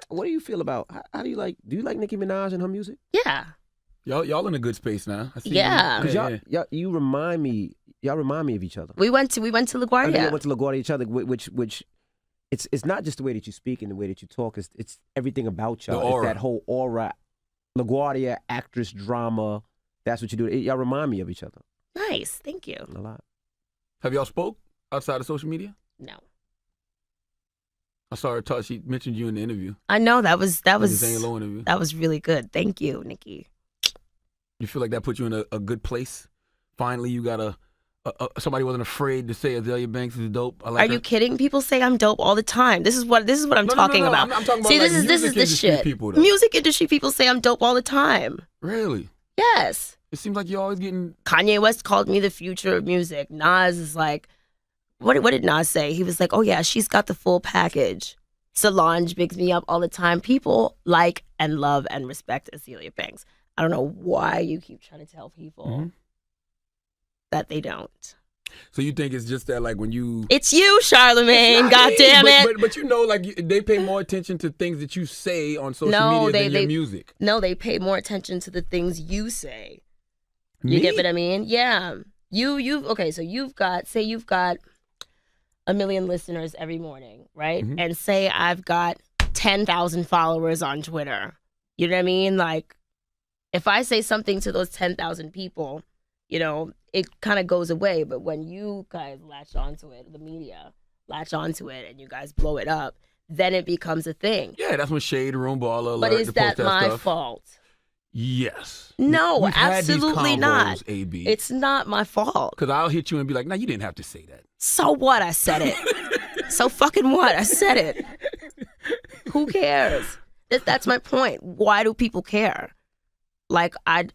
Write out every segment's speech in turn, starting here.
What do you feel about? How do you like? Do you like Nicki Minaj and her music? Yeah. Y'all in a good space now. I see Yeah. Because you remind me. Y'all remind me of each other. We went to LaGuardia. I mean, y'all went to LaGuardia each other, which it's not just the way that you speak and the way that you talk. It's everything about y'all. The aura. It's that whole aura. LaGuardia, actress, drama. That's what you do. Y'all remind me of each other Nice. Thank you. a lot. Have y'all spoke outside of social media? No. I saw her talk. She mentioned you in the interview. I know that was The Zane Lowe interview. that was really good. Thank you, Nikki. You feel like that put you in a good place? Finally, you got somebody wasn't afraid to say Azealia Banks is dope. I like Are her. you kidding? People say I'm dope all the time. This is what I'm talking about. I'm talking about See, like this is music the industry shit. people, though. Music industry people say I'm dope all the time. Really? Yes. It seems like you're always getting. Kanye West called me the future of music. Nas is like, what did Nas say? He was like, oh yeah, she's got the full package. Solange bigs me up all the time. People like and love and respect Azealia Banks. I don't know why you keep trying to tell people that they don't. So you think it's just that, like, when you. It's you, Charlemagne. God damn it. But you know, like, they pay more attention to things that you say on social media than your music. No, they pay more attention to the things you say. Me? You get what I mean? Yeah. Okay, so you've got 1 million listeners every morning, right? Mhm. And say I've got 10,000 followers on Twitter. You know what I mean? Like, if I say something to those 10,000 people, you know, it kind of goes away. But when you guys latch onto it, the media latch onto it, and you guys blow it up, then it becomes a thing. Yeah, that's when Shade Room, Baller Alert. But is to that post my stuff. fault? Yes. No, We've absolutely had these not. combos, AB. It's not my fault. Because I'll hit you and be like, no, you didn't have to say that. So what? I said it. So fucking what? I said it. Who cares? That's my point. Why do people care? Like, I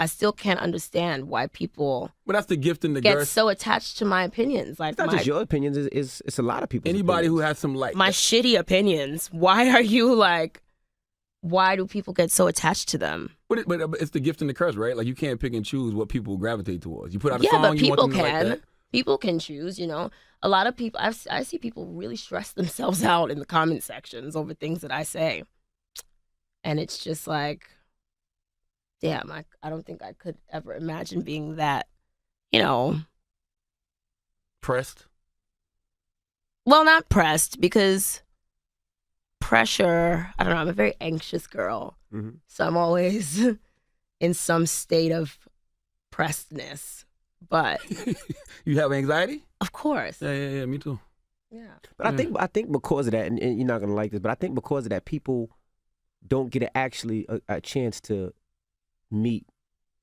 still can't understand why people But that's the gift and the get curse. so attached to my opinions. Like, It's not just your opinions. It's a lot of people. Anybody who has some light. my shitty opinions. Why do people get so attached to them? But it's the gift and the curse, right? Like, you can't pick and choose what people gravitate towards. You put out a Yeah, song, but you want people them to like can. that. People can choose, you know. A lot of people, I see people really stress themselves out in the comment sections over things that I say. And it's just like, damn, I don't think I could ever imagine being that, you know, Pressed. well, not pressed, because pressure, I don't know, I'm a very anxious girl. Mhm. So I'm always in some state of pressedness. But You have anxiety? of course. Yeah, me too. Yeah. But I think because of that, and you're not gonna like this, but I think because of that, people don't get a chance to meet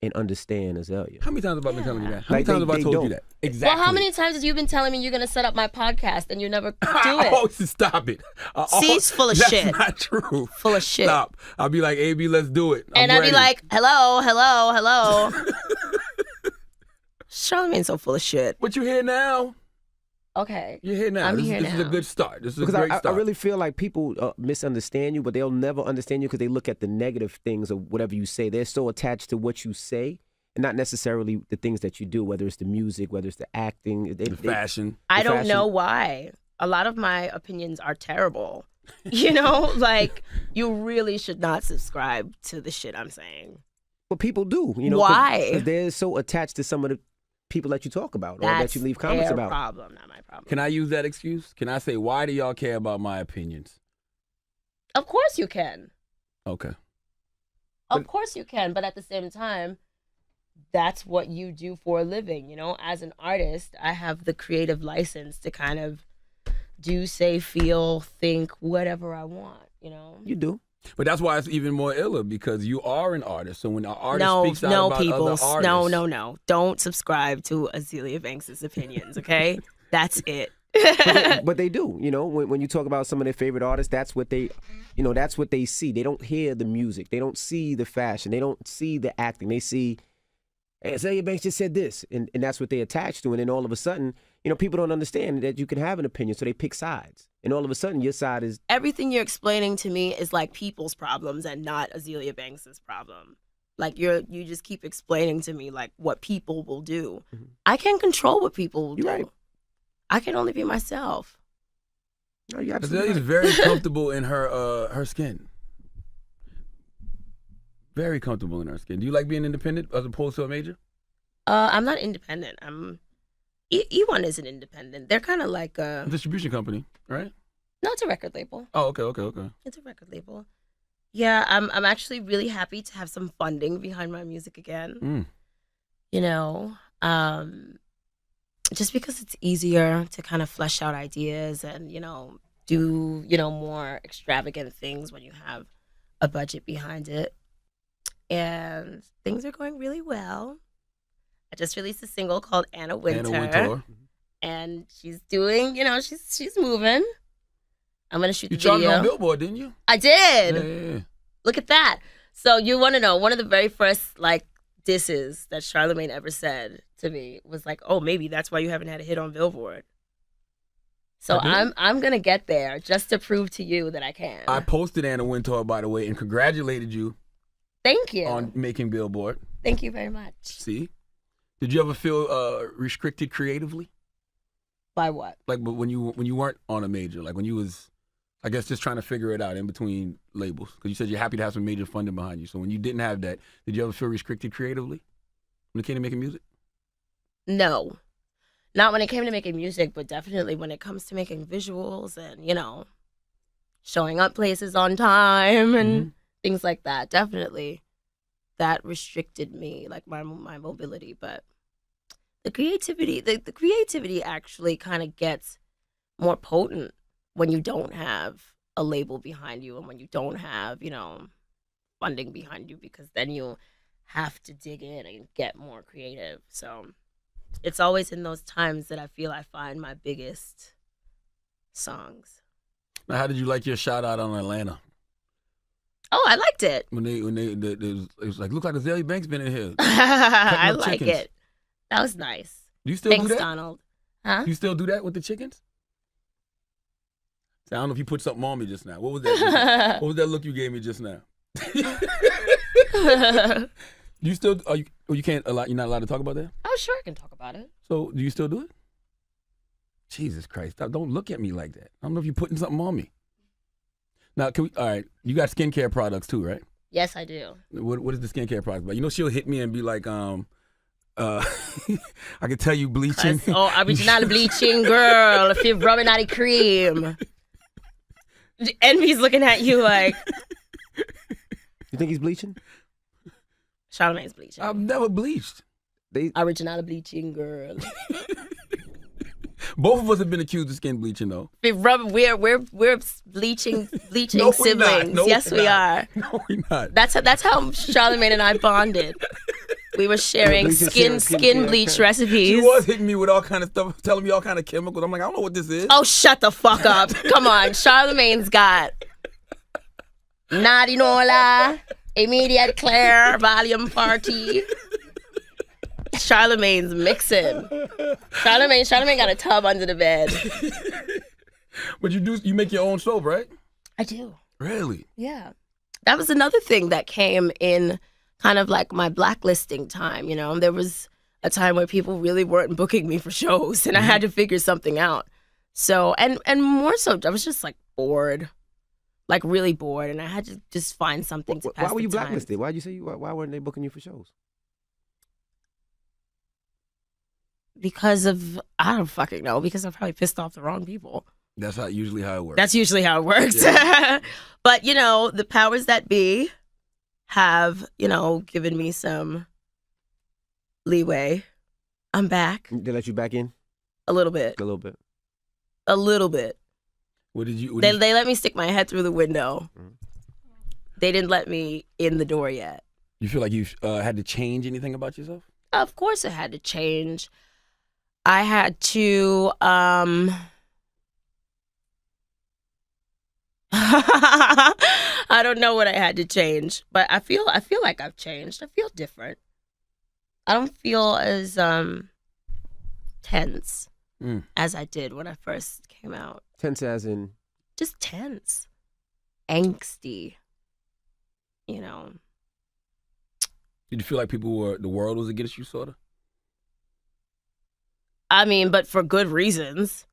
and understand Azealia. How many times have I been telling you that? How Like, many times have they I told you don't. that? Exactly. Well, how many times have you been telling me you're going to set up my podcast and you never do Oh, it? stop it. See, it's full of That's shit. not true. Full of shit. Stop. I'll be like, AB, let's do it. And I'm I'd be ready. like, hello. Charlamagne's so full of shit. But you're here now. Okay. You're here now. I'm this here this is a now. good start. This is Because a great I start. really feel like people misunderstand you, but they'll never understand you because they look at the negative things of whatever you say. They're so attached to what you say and not necessarily the things that you do, whether it's the music, whether it's the acting. the fashion. I don't fashion. know why. A lot of my opinions are terrible. You know, like, you really should not subscribe to the shit I'm saying. But people do. You know, Why? Because they're so attached to some of the people that you talk about or That's that you leave comments their about. problem, not my problem. Can I use that excuse? Can I say, why do y'all care about my opinions? Of course you can. Okay. Of course you can, but at the same time, that's what you do for a living, you know? As an artist, I have the creative license to kind of do, say, feel, think, whatever I want, you know? You do. But that's why it's even more iller, because you are an artist. So when an artist speaks out about people. other artists. No. Don't subscribe to Azealia Banks' opinions, okay? That's it. But they do. You know, when you talk about some of their favorite artists, that's what they, that's what they see. They don't hear the music. They don't see the fashion. They don't see the acting. They see, hey, Azealia Banks just said this, and that's what they attach to. And then all of a sudden, people don't understand that you can have an opinion, so they pick sides. And all of a sudden, your side is... Everything you're explaining to me is like people's problems and not Azealia Banks' problem. Like, you just keep explaining to me, like, what people will do. Mhm. I can't control what people will do. You're right. I can only be myself. No, you Azalea's absolutely very comfortable in her skin. Very comfortable in her skin. Do you like being independent as opposed to a major? I'm not independent. E1 isn't independent. They're kind of like A distribution company, right? no, it's a record label. Oh, okay. It's a record label. Yeah, I'm actually really happy to have some funding behind my music again. You know, just because it's easier to kind of flesh out ideas and, do, more extravagant things when you have a budget behind it. And things are going really well. I just released a single called Anna Wintour. And she's doing, she's moving. I'm going to shoot the video. You charted on Billboard, didn't you? I did. Yeah. Look at that. So you want to know, one of the very first, disses that Charlamagne ever said to me was like, oh, maybe that's why you haven't had a hit on Billboard. So I'm going to get there just to prove to you that I can. I posted Anna Wintour, by the way, and congratulated you. Thank you. On making Billboard. Thank you very much. See? Did you ever feel restricted creatively? By what? Like when you weren't on a major, like when you was, I guess, just trying to figure it out in between labels? Because you said you're happy to have some major funding behind you. So when you didn't have that, did you ever feel restricted creatively when it came to making music? No. Not when it came to making music, but definitely when it comes to making visuals and, showing up places on time and things like that. Definitely that restricted me, like my mobility. But the creativity actually kind of gets more potent when you don't have a label behind you and when you don't have, funding behind you, because then you have to dig in and get more creative. So it's always in those times that I feel I find my biggest songs. Now, how did you like your shout out on Atlanta? Oh, I liked it. When it was like, look like Azealia Banks been in here. I like it. That was nice. Do you still Thanks, do that? Donald. Huh? You still do that with the chickens? I don't know if you put something on me just now. What was that? What was that look you gave me just now? You still you can't you're not allowed to talk about that? Oh, sure, I can talk about it. So do you still do it? Jesus Christ! Don't look at me like that. I don't know if you're putting something on me. Now, all right, you got skincare products too, right? Yes, I do. What is the skincare product about? She'll hit me and be like, I can tell you bleaching. Original bleaching, girl. If you're rubbing out a cream. Envy's looking at you like. You think he's bleaching? Charlamagne's bleaching. I've never bleached. Original bleaching, girl. Both of us have been accused of skin bleaching, though. We're bleaching No, siblings. No, yes, we are. No, we're not. That's how Charlamagne and I bonded. We were sharing skin bleach recipes. She was hitting me with all kind of stuff, telling me all kind of chemicals. I'm like, I don't know what this is. Oh, shut the fuck up. Come on. Charlamagne's got Nadinola, Immediate Claire, Volume Party. Charlamagne's mixing. Charlamagne got a tub under the bed. But you make your own soap, right? I do. Really? Yeah. That was another thing that came in kind of like my blacklisting time, There was a time where people really weren't booking me for shows and I had to figure something out. So, and more so, I was just like bored. Like really bored, and I had to just find something to pass the time. Why were you blacklisted? Why'd you say why weren't they booking you for shows? Because I don't fucking know, because I probably pissed off the wrong people. That's usually how it works. That's usually how it works. Yeah. But, the powers that be have, given me some leeway. I'm back. They let you back in? A little bit. A little bit. A little bit. They let me stick my head through the window. Mm-hmm. They didn't let me in the door yet. You feel like you had to change anything about yourself? Of course I had to change. I had to I don't know what I had to change, but I feel like I've changed. I feel different. I don't feel as tense as I did when I first came out. Tense as in? Just tense. Angsty. Did you feel like the world was against you, sort of? I mean, but for good reasons.